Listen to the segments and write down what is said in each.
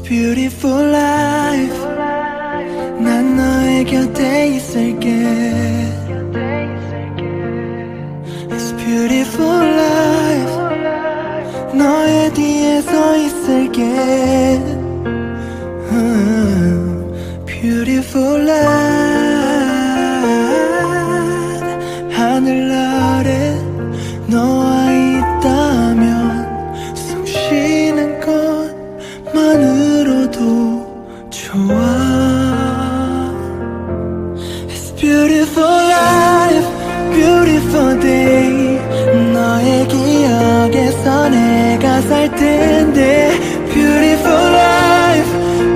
beautiful life 난 너의 곁에 있을게 It's beautiful life 너의 뒤에 서 있을게 Beautiful life 하늘 아래 너와 있다면 숨 쉬는 것만으로도 좋아 It's beautiful life, beautiful day 너의 기억에서 내가 살 텐데 Beautiful life,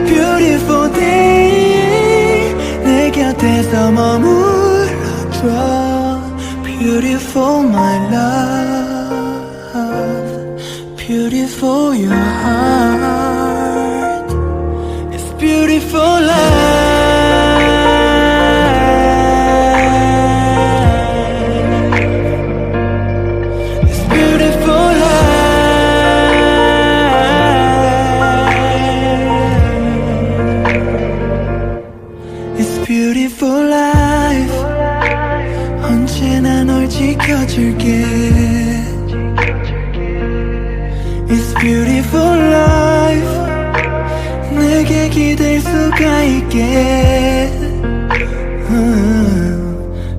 beautiful day 내 곁에서 머물러줘 Beautiful my love Beautiful your heart It's beautiful life It's beautiful life It's beautiful life 언제나 널 지켜줄게 It's beautiful life 내게 기댈 수가 있게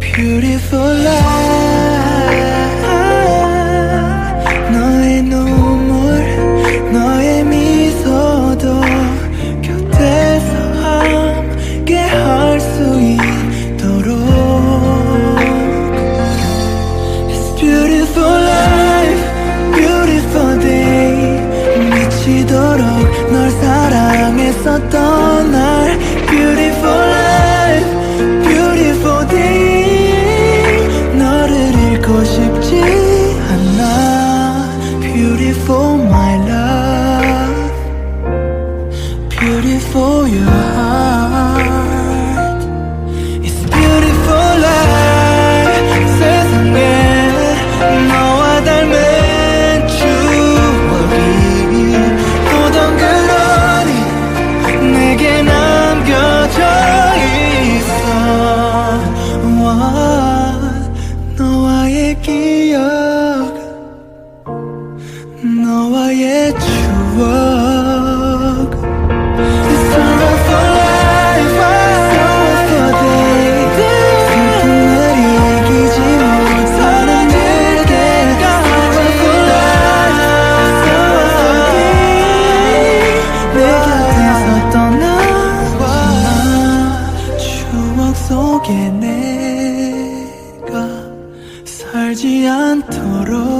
Beautiful life 너의 눈물 너의 미소도 곁에서 함께 할 수 있도록 Beautiful life, beautiful day 미치도록 널 사랑했었던 날 Beautiful life, beautiful day 너를 잃고 싶지 않아 Beautiful my love Beautiful your heart It's beautiful life 세상에 너와 닮은 추억이 고동 그러니 내게 남겨져 있어 너와의 기억 너와의 추억 It's all for life, all for day 슬픔을 이기지 못하는 내게가 all for life, all for day 내 곁에서 떠나지 마 추억 속에 내가 살지 않도록